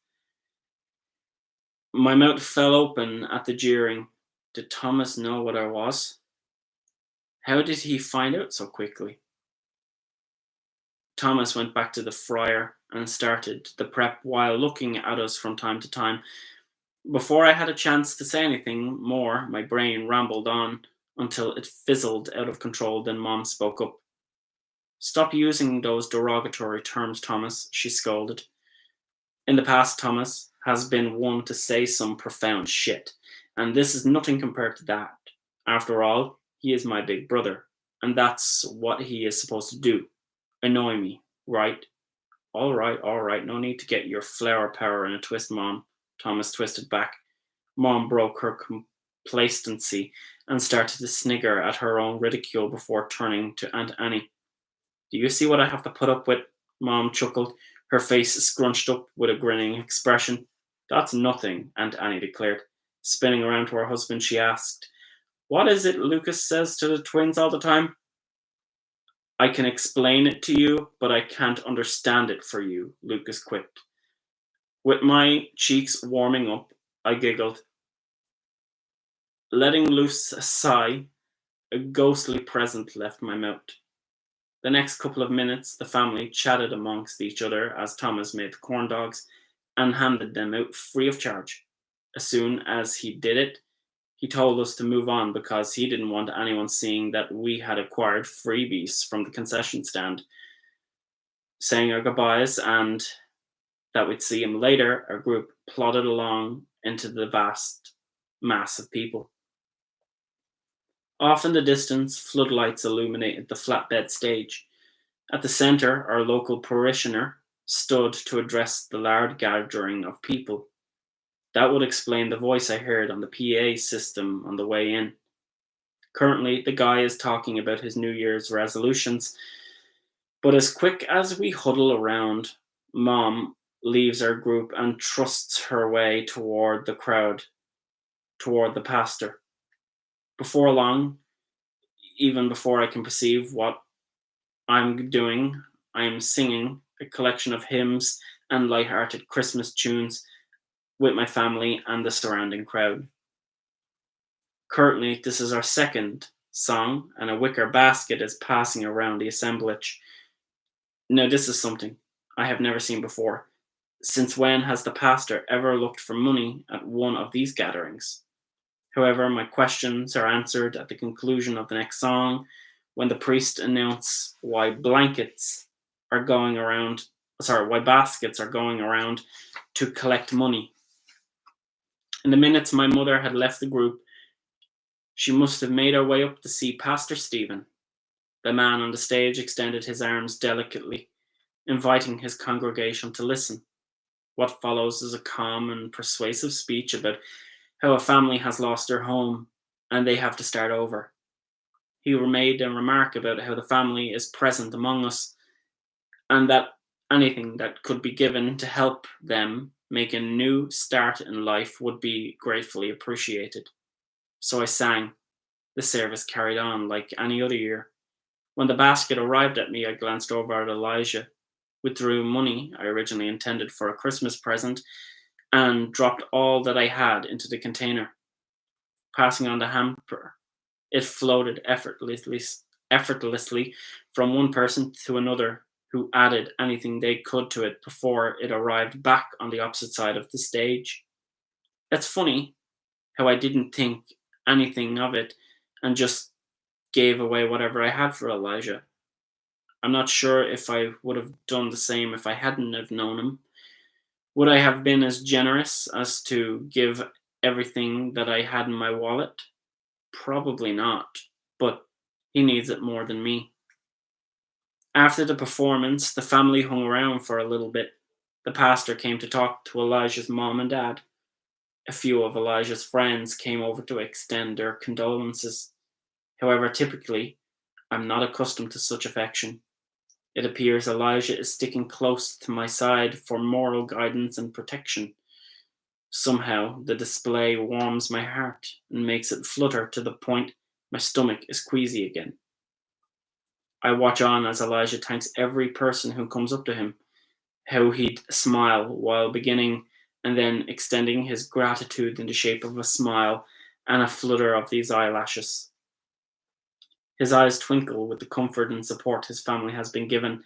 My mouth fell open at the jeering. Did Thomas know what I was? How did he find out so quickly? Thomas went back to the fryer and started the prep while looking at us from time to time. Before I had a chance to say anything more, my brain rambled on until it fizzled out of control. Then Mom spoke up. Stop using those derogatory terms, Thomas, she scolded. In the past, Thomas has been one to say some profound shit, and this is nothing compared to that. After all, he is my big brother, and that's what he is supposed to do. Annoy me, right? All right, no need to get your flower power in a twist, Mom. Thomas twisted back. Mom broke her complacency and started to snigger at her own ridicule before turning to Aunt Annie. Do you see what I have to put up with? Mom chuckled, her face scrunched up with a grinning expression. That's nothing, Aunt Annie declared. Spinning around to her husband, she asked, What is it Lucas says to the twins all the time? I can explain it to you, but I can't understand it for you, Lucas quipped. With my cheeks warming up, I giggled. Letting loose a sigh, a ghostly present left my mouth. The next couple of minutes, the family chatted amongst each other as Thomas made the corn dogs and handed them out free of charge. As soon as he did it, he told us to move on because he didn't want anyone seeing that we had acquired freebies from the concession stand. Saying our goodbyes and that we'd see him later, our group plodded along into the vast mass of people. Off in the distance, floodlights illuminated the flatbed stage. At the centre, our local parishioner stood to address the large gathering of people. That would explain the voice I heard on the PA system on the way in. Currently, the guy is talking about his New Year's resolutions, but as quick as we huddle around, Mom leaves our group and thrusts her way toward the crowd, toward the pastor. Before long, even before I can perceive what I'm doing, I am singing a collection of hymns and light-hearted Christmas tunes with my family and the surrounding crowd. Currently, this is our second song, and a wicker basket is passing around the assemblage. Now, this is something I have never seen before. Since when has the pastor ever looked for money at one of these gatherings? However, my questions are answered at the conclusion of the next song when the priest announces why why baskets are going around to collect money. In the minutes my mother had left the group, she must have made her way up to see Pastor Stephen. The man on the stage extended his arms delicately, inviting his congregation to listen. What follows is a calm and persuasive speech about how a family has lost their home and they have to start over. He made a remark about how the family is present among us and that anything that could be given to help them make a new start in life would be gratefully appreciated. So I sang. The service carried on like any other year. When the basket arrived at me, I glanced over at Elijah, withdrew money I originally intended for a Christmas present, and dropped all that I had into the container. Passing on the hamper, it floated effortlessly from one person to another who added anything they could to it before it arrived back on the opposite side of the stage. It's funny how I didn't think anything of it and just gave away whatever I had for Elijah. I'm not sure if I would have done the same if I hadn't have known him. Would I have been as generous as to give everything that I had in my wallet? Probably not, but he needs it more than me. After the performance, the family hung around for a little bit. The pastor came to talk to Elijah's mom and dad. A few of Elijah's friends came over to extend their condolences. However, typically, I'm not accustomed to such affection. It appears Elijah is sticking close to my side for moral guidance and protection. Somehow, the display warms my heart and makes it flutter to the point my stomach is queasy again. I watch on as Elijah thanks every person who comes up to him, how he'd smile while beginning and then extending his gratitude in the shape of a smile and a flutter of these eyelashes. His eyes twinkle with the comfort and support his family has been given,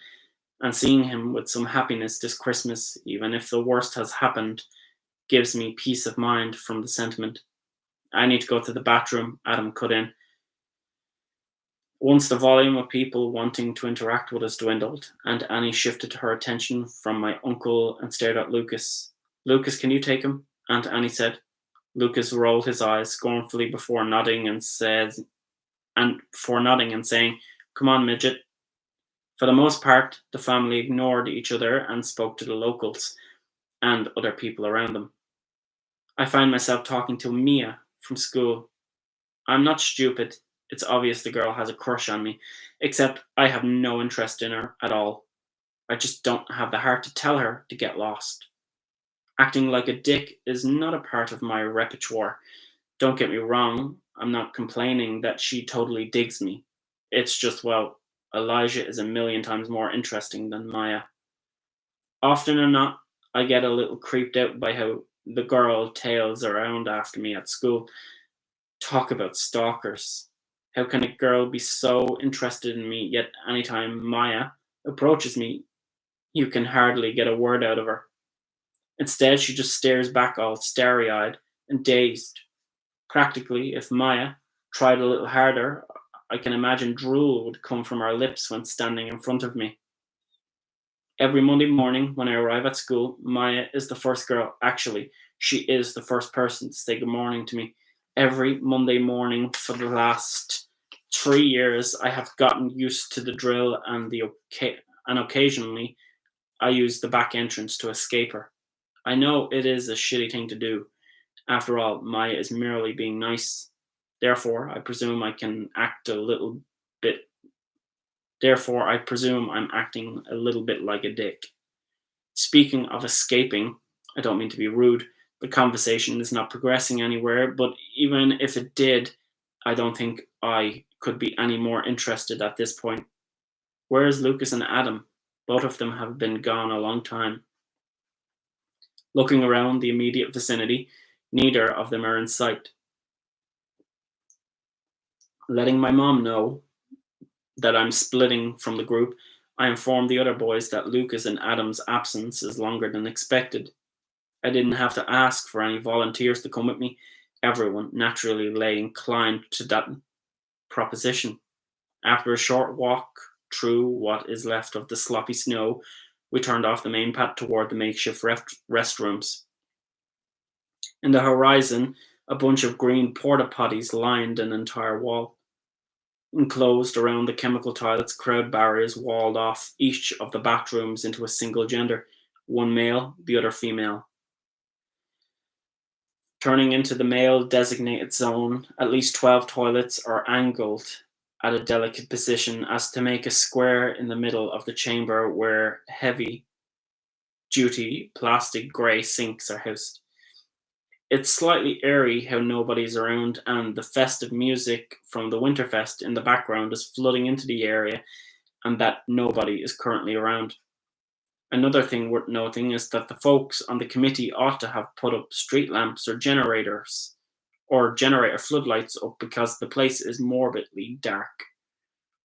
and seeing him with some happiness this Christmas, even if the worst has happened, gives me peace of mind from the sentiment. I need to go to the bathroom, Adam cut in. Once the volume of people wanting to interact with us dwindled, and Annie shifted her attention from my uncle and stared at Lucas. Lucas, can you take him? Aunt Annie said. Lucas rolled his eyes scornfully before nodding and saying, "Come on, midget." For the most part, the family ignored each other and spoke to the locals and other people around them. I find myself talking to Mia from school. I'm not stupid. It's obvious the girl has a crush on me, except I have no interest in her at all. I just don't have the heart to tell her to get lost. Acting like a dick is not a part of my repertoire. Don't get me wrong, I'm not complaining that she totally digs me. It's just, well, Elijah is a million times more interesting than Maya. Often or not, I get a little creeped out by how the girl tails around after me at school. Talk about stalkers. How can a girl be so interested in me, yet anytime Maya approaches me, you can hardly get a word out of her? Instead, she just stares back all starry-eyed and dazed. Practically, if Maya tried a little harder, I can imagine drool would come from her lips when standing in front of me. Every Monday morning when I arrive at school, Maya is the first girl. Actually, she is the first person to say good morning to me. Every Monday morning for the last 3 years, I have gotten used to the drill, and occasionally I use the back entrance to escape her. I know it is a shitty thing to do. After all, Maya is merely being nice. Therefore, I presume I can act a little bit. Therefore, I presume I'm acting a little bit like a dick. Speaking of escaping, I don't mean to be rude. The conversation is not progressing anywhere, but even if it did, I don't think I could be any more interested at this point. Where is Lucas and Adam? Both of them have been gone a long time. Looking around the immediate vicinity, neither of them are in sight. Letting my mom know that I'm splitting from the group, I informed the other boys that Lucas and Adam's absence is longer than expected. I didn't have to ask for any volunteers to come with me. Everyone naturally lay inclined to that proposition. After a short walk through what is left of the sloppy snow, we turned off the main path toward the makeshift restrooms. In the horizon, a bunch of green porta potties lined an entire wall. Enclosed around the chemical toilets, crowd barriers walled off each of the bathrooms into a single gender, one male, the other female. Turning into the male designated zone, at least 12 toilets are angled at a delicate position as to make a square in the middle of the chamber where heavy duty plastic grey sinks are housed. It's slightly airy how nobody's around, and the festive music from the Winterfest in the background is flooding into the area, and that nobody is currently around. Another thing worth noting is that the folks on the committee ought to have put up street lamps or generator floodlights up because the place is morbidly dark.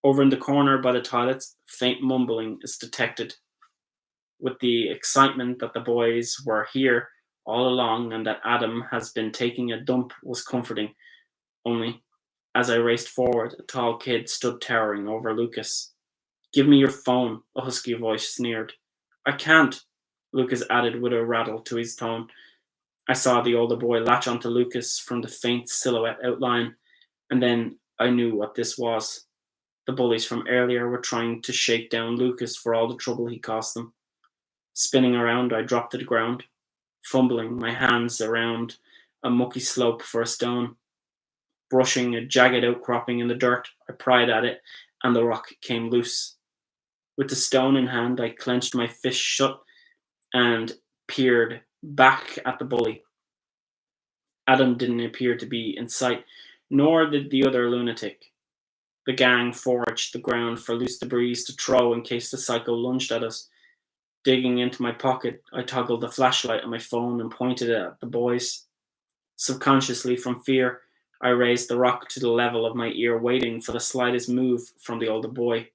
Over in the corner by the toilets, faint mumbling is detected. With the excitement that the boys were here all along and that Adam has been taking a dump was comforting. Only, as I raced forward, a tall kid stood towering over Lucas. "Give me your phone," a husky voice sneered. "I can't," Lucas added with a rattle to his tone. I saw the older boy latch onto Lucas from the faint silhouette outline, and then I knew what this was. The bullies from earlier were trying to shake down Lucas for all the trouble he cost them. Spinning around, I dropped to the ground, fumbling my hands around a mucky slope for a stone. Brushing a jagged outcropping in the dirt, I pried at it, and the rock came loose. With the stone in hand, I clenched my fist shut and peered back at the bully. Adam didn't appear to be in sight, nor did the other lunatic. The gang foraged the ground for loose debris to throw in case the psycho lunged at us. Digging into my pocket, I toggled the flashlight on my phone and pointed it at the boys. Subconsciously, from fear, I raised the rock to the level of my ear, waiting for the slightest move from the older boy.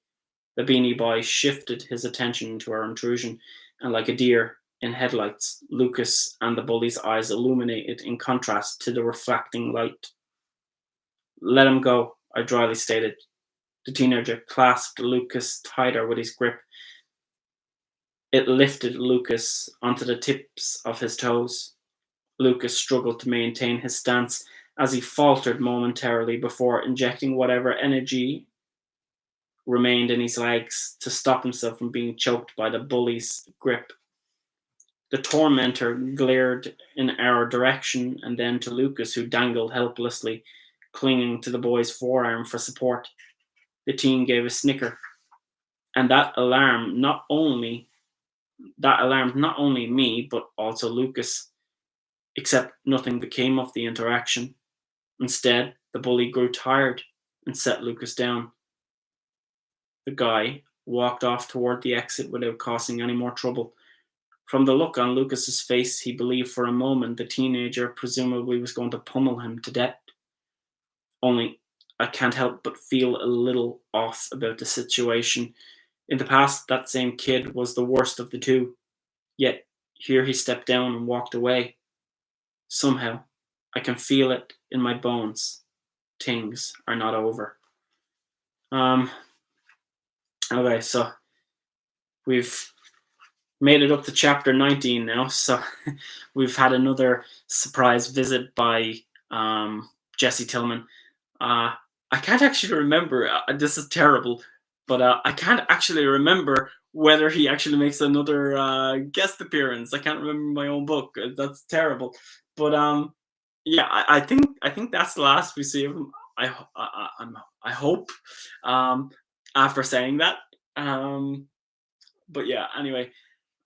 The beanie boy shifted his attention to our intrusion, and like a deer in headlights, Lucas and the bully's eyes illuminated in contrast to the reflecting light. "Let him go," I dryly stated. The teenager clasped Lucas tighter with his grip. It lifted Lucas onto the tips of his toes. Lucas struggled to maintain his stance as he faltered momentarily before injecting whatever energy remained in his legs to stop himself from being choked by the bully's grip. The tormentor glared in our direction and then to Lucas, who dangled helplessly, clinging to the boy's forearm for support. The teen gave a snicker, and that alarmed not only me but also Lucas. Except nothing became of the interaction. Instead, the bully grew tired and set Lucas down. The guy walked off toward the exit without causing any more trouble. From the look on Lucas's face, he believed for a moment the teenager presumably was going to pummel him to death. Only, I can't help but feel a little off about the situation. In the past, that same kid was the worst of the two. Yet, here he stepped down and walked away. Somehow, I can feel it in my bones. Things are not over. Okay, so we've made it up to chapter 19 now. So we've had another surprise visit by Jesse Tillman. I can't actually remember. This is terrible, but I can't actually remember whether he actually makes another guest appearance. I can't remember my own book. That's terrible. But yeah, I think that's the last we see of him. I hope. Um, after saying that. But yeah. Anyway.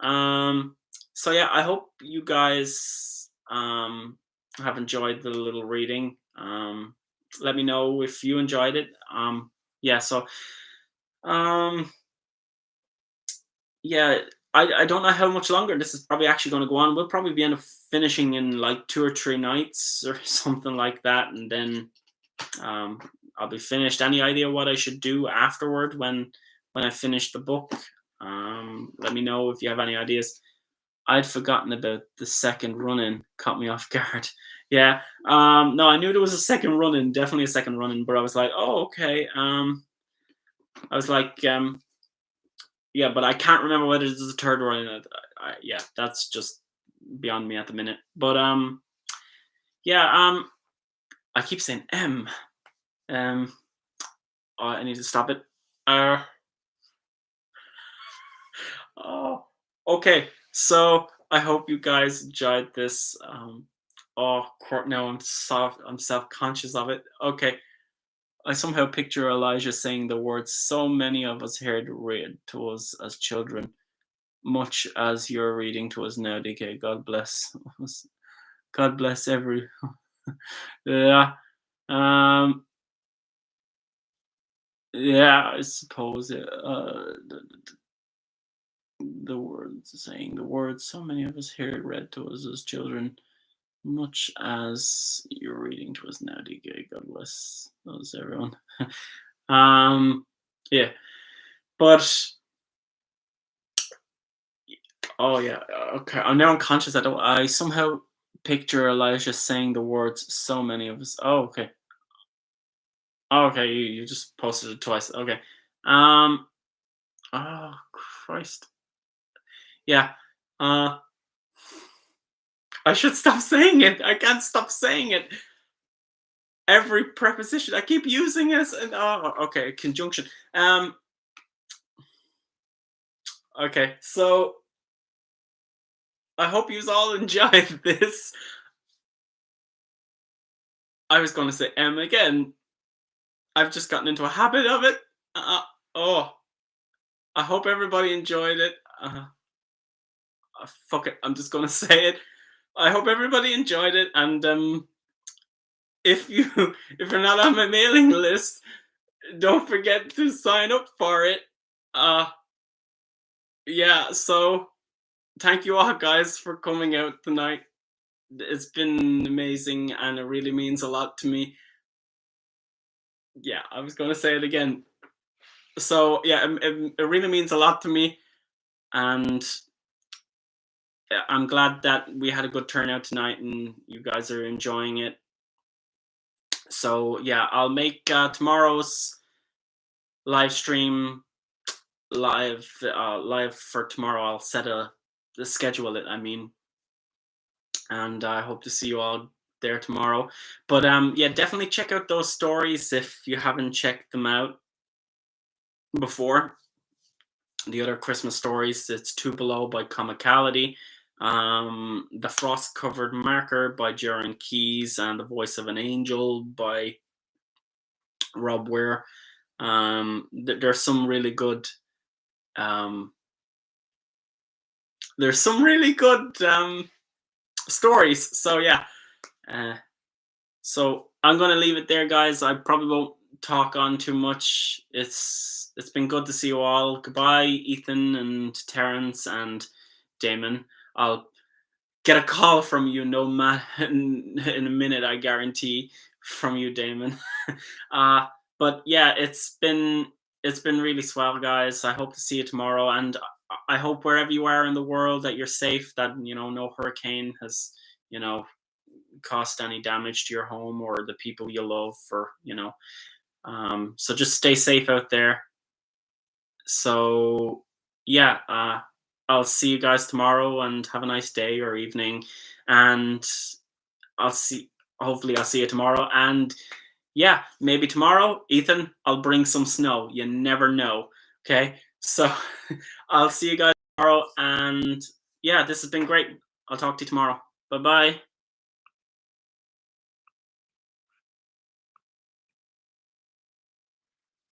Um, so yeah, I hope you guys have enjoyed the little reading. Let me know if you enjoyed it. Yeah, so um, yeah, I don't know how much longer this is probably actually going to go on. We'll probably be end up finishing in like 2 or 3 nights or something like that, and then um, I'll be finished. Any idea what I should do afterward when I finish the book? Let me know if you have any ideas. I'd forgotten about the second run-in. Caught me off guard. Yeah. No, I knew there was a second run-in, definitely a second run-in, but I was like, oh, okay. I was like, yeah, but I can't remember whether there's a third run-in. Yeah, that's just beyond me at the minute. But yeah. I keep saying M. Um, oh, I need to stop it. Uh, oh, okay. So I hope you guys enjoyed this. Now I'm self conscious of it. Okay, I somehow picture Elijah saying the words so many of us heard read to us as children, much as you're reading to us now, DK. God bless us. God bless every. Yeah. Um. Yeah. I suppose. The words saying the words so many of us heard read to us as children, much as you're reading to us now, DK. God bless us, everyone. um. Yeah. But oh yeah, okay. I'm now unconscious. I somehow picture Elijah saying the words "so many of us." Oh, okay. Oh, okay. You just posted it twice. Okay. Um. Oh Christ. Yeah. Uh. I should stop saying it. I can't stop saying it. Every preposition I keep using it. And oh, okay. Conjunction. Okay. So I hope you all enjoyed this. I was going to say M again. I've just gotten into a habit of it. Oh, I hope everybody enjoyed it. Fuck it, I'm just gonna say it. I hope everybody enjoyed it, and if you if you're not on my mailing list, don't forget to sign up for it. Uh, yeah. So thank you all guys for coming out tonight. It's been amazing, and it really means a lot to me. Yeah, I was gonna say it again. So yeah, it really means a lot to me, and I'm glad that we had a good turnout tonight and you guys are enjoying it. So yeah, I'll make tomorrow's live stream live for tomorrow. I'll set the schedule it. I mean, and I hope to see you all there tomorrow. But yeah, definitely check out those stories if you haven't checked them out before. The other Christmas stories, it's Two Below by Comicality, The Frost Covered Marker by Jaron Keys, and The Voice of an Angel by Rob Weir. There's some really good um, stories. So yeah, uh, so I'm gonna leave it there, guys. I probably won't talk on too much. It's been good to see you all. Goodbye, Ethan and Terence and Damon. I'll get a call from you, no man, in a minute. I guarantee from you, Damon. uh, but yeah, it's been really swell, guys. I hope to see you tomorrow, and I hope wherever you are in the world that you're safe. That no hurricane has caused any damage to your home or the people you love. So just stay safe out there. So yeah, I'll see you guys tomorrow and have a nice day or evening. And I'll see. Hopefully, I'll see you tomorrow. And yeah, maybe tomorrow, Ethan, I'll bring some snow. You never know. Okay. So I'll see you guys tomorrow. And yeah, this has been great. I'll talk to you tomorrow. Bye bye.